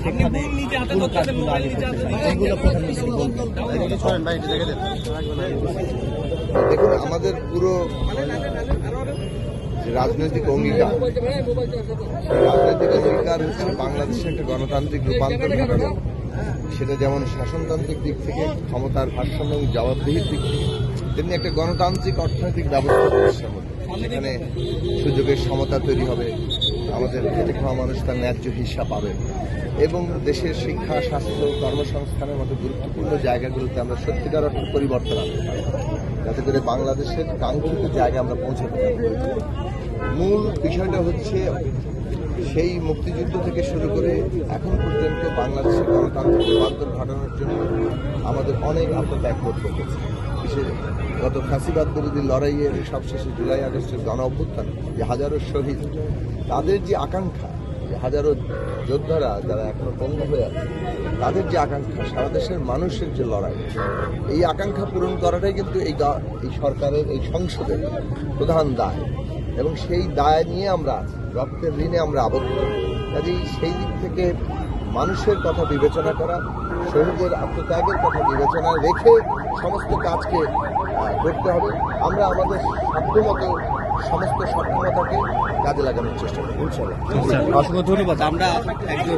সেখানে কোন কাজগুলো আগে করতে হবে সেগুলো প্রধানমন্ত্রী বলবেন। দেখুন, আমাদের পুরো যে রাজনৈতিক অঙ্গীকার, রাজনৈতিক অঙ্গীকার হচ্ছে বাংলাদেশের একটা গণতান্ত্রিক রূপান্তর ঘটানো। সেটা যেমন শাসনতান্ত্রিক দিক থেকে, ক্ষমতার ভারসাম্য এবং জবাবদিহির দিক থেকে, তেমনি একটা গণতান্ত্রিক অর্থনৈতিক ব্যবস্থা দেশের মধ্যে, সেখানে সুযোগের সমতা তৈরি হবে, আমাদের খেটে খাওয়া মানুষ তার ন্যায্য হিস্সা পাবে এবং দেশের শিক্ষা, স্বাস্থ্য, কর্মসংস্থানের মতো গুরুত্বপূর্ণ জায়গাগুলোতে আমরা সত্যিকার অর্থে পরিবর্তন আনতে পারি, যাতে করে বাংলাদেশের কাঙ্ক্ষিত জায়গায় আমরা পৌঁছাতে পারি। মূল বিষয়টা হচ্ছে সেই মুক্তিযুদ্ধ থেকে শুরু করে এখন পর্যন্ত বাংলাদেশের গণতান্ত্রিক রূপান্তর ঘটানোর জন্য আমাদের অনেক আত্মত্যাগ করতে হয়েছে। বিশেষ গত ফ্যাসিবাদ বিরোধী লড়াইয়ের সবশেষে জুলাই আগস্টের গণ অভ্যুত্থান, যে হাজারো শহীদ, তাদের যে আকাঙ্ক্ষা, যে হাজারো যোদ্ধারা যারা এখনো পঙ্গু হয়ে আছে, তাদের যে আকাঙ্ক্ষা, সারা দেশের মানুষের যে লড়াই, এই আকাঙ্ক্ষা পূরণ করাটাই কিন্তু এই সরকারের, এই সংসদের প্রধান দায় এবং সেই দায় নিয়ে আমরা রক্তের ঋণে আমরা আবদ্ধ। কাজেই সেই দিক থেকে মানুষের কথা বিবেচনা করা, শহীদের আত্মত্যাগের কথা বিবেচনা রেখে সমস্ত কাজকে করতে হবে। আমরা আমাদের সাধ্যমতো সমস্ত সক্ষমতাকে কাজে লাগানোর চেষ্টা করব। অসংখ্য ধন্যবাদ। আমরা একজন